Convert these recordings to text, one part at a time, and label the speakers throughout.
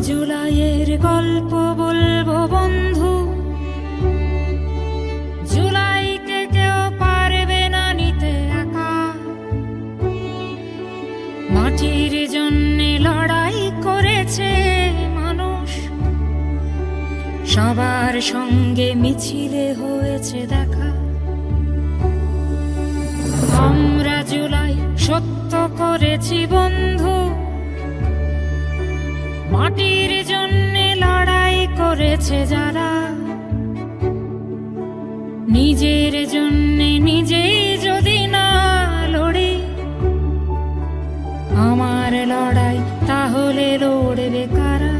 Speaker 1: জুলাইয়ের গল্প বলবো বন্ধু, জুলাইকে কেউ পারবে না নিতে একা। মাটির জন্যে লড়াই করেছে মানুষ, সবার সঙ্গে মিছিলে হয়েছে দেখা। আমরা জুলাই সত্য করেছি বন্ধু, মাটির জন্যে লড়াই করেছে যারা। নিজের জন্যে নিজেই যদি না লড়ি, আমার লড়াই তাহলে লড়বে কারা?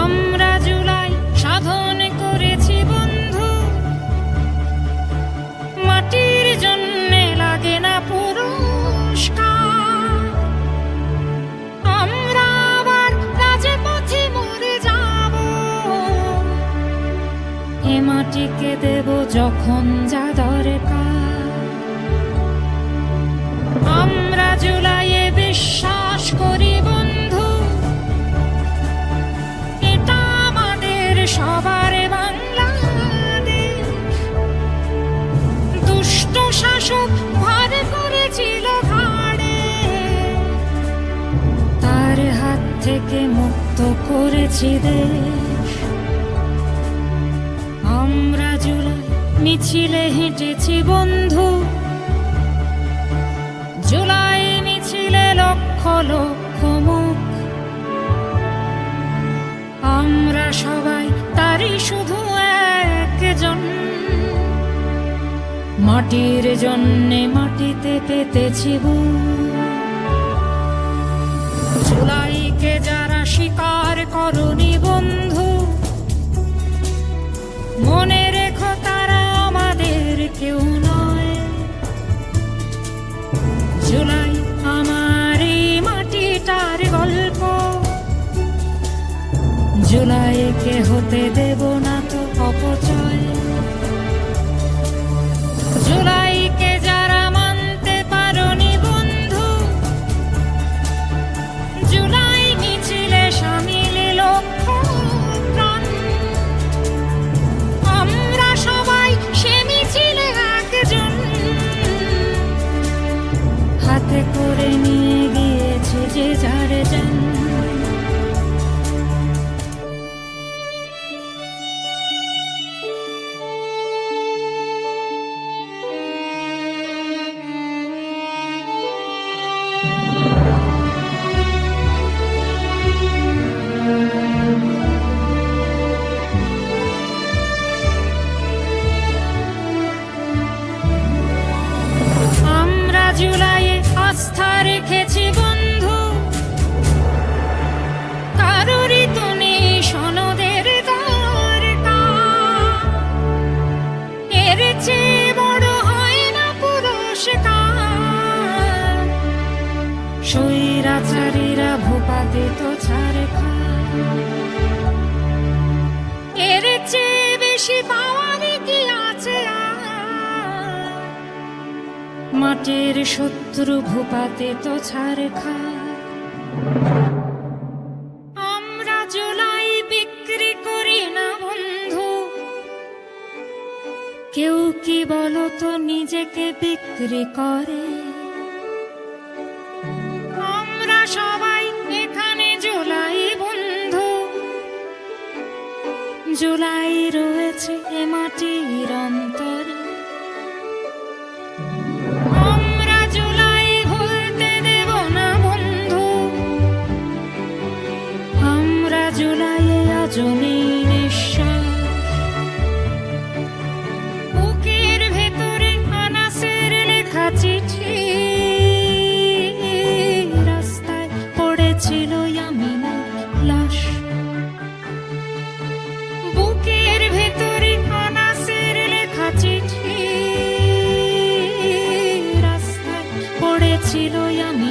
Speaker 1: আমরা জুলাই সাধন করেছি বন্ধু, মাটির জন্যে লাগে না পুরস্কার। মাটিকে দেব যখন যা দরকার। আমরা জুলাইয়ে বিশ্বাস করি বন্ধু, এটা আমাদের সবার বাংলাদেশ। দুষ্ট শাসক ভার করেছিল ঘাড়ে, তার হাত থেকে মুক্ত করেছি দেশ। আমরা জুলাই মিছিলে হেঁটেছি বন্ধু, জুলাই মিছিলে লক্ষ লক্ষ মুখ। আমরা সবাই তারই শুধু একজন, মাটির জন্যে মাটিতে পেতেছি বুক। জুলাইকে যারা স্বীকার করনি বন্ধু, মনে রেখো তারা আমাদের কেউ নয়। জুলাই আমার এই মাটিটার গল্প, জুলাইকে হতে দেব না তো অপচয়। জুলাইকে যারা মানতে পারোনি বন্ধু, জুলাই মিছিলে সামিল লক্ষ প্রাণ। আমরা সবাই সে মিছিলে একজন, হাতে করে নিয়ে গিয়েছে যে যার যান। জুলাইয়ে আস্থা রেখেছি বন্ধু, কারোরই তো নেই সনদের দরকার। এর চেয়ে বড় হয় না পুরস্কার। স্বৈরাচারীরা ভূপাতে তো ছাড় খায়, এর চেয়ে বেশি পাওয়ার কি আছে? মাটির শত্রু ভূপাতে তো ছাড় খায়। আমরা জুলাই বিক্রি করি না বন্ধু, কেউ কি বলো তো নিজেকে বিক্রি করে? আমরা সবাই এখানে জুলাই বন্ধু, জুলাই রয়েছে এ মাটির অন্তরে। জুলাইয়ে আজ নেই নিঃশ্বাস, লাশ। বুকের ভেতরে আনাসের লেখা চিঠি, রাস্তায় পড়েছিল আমি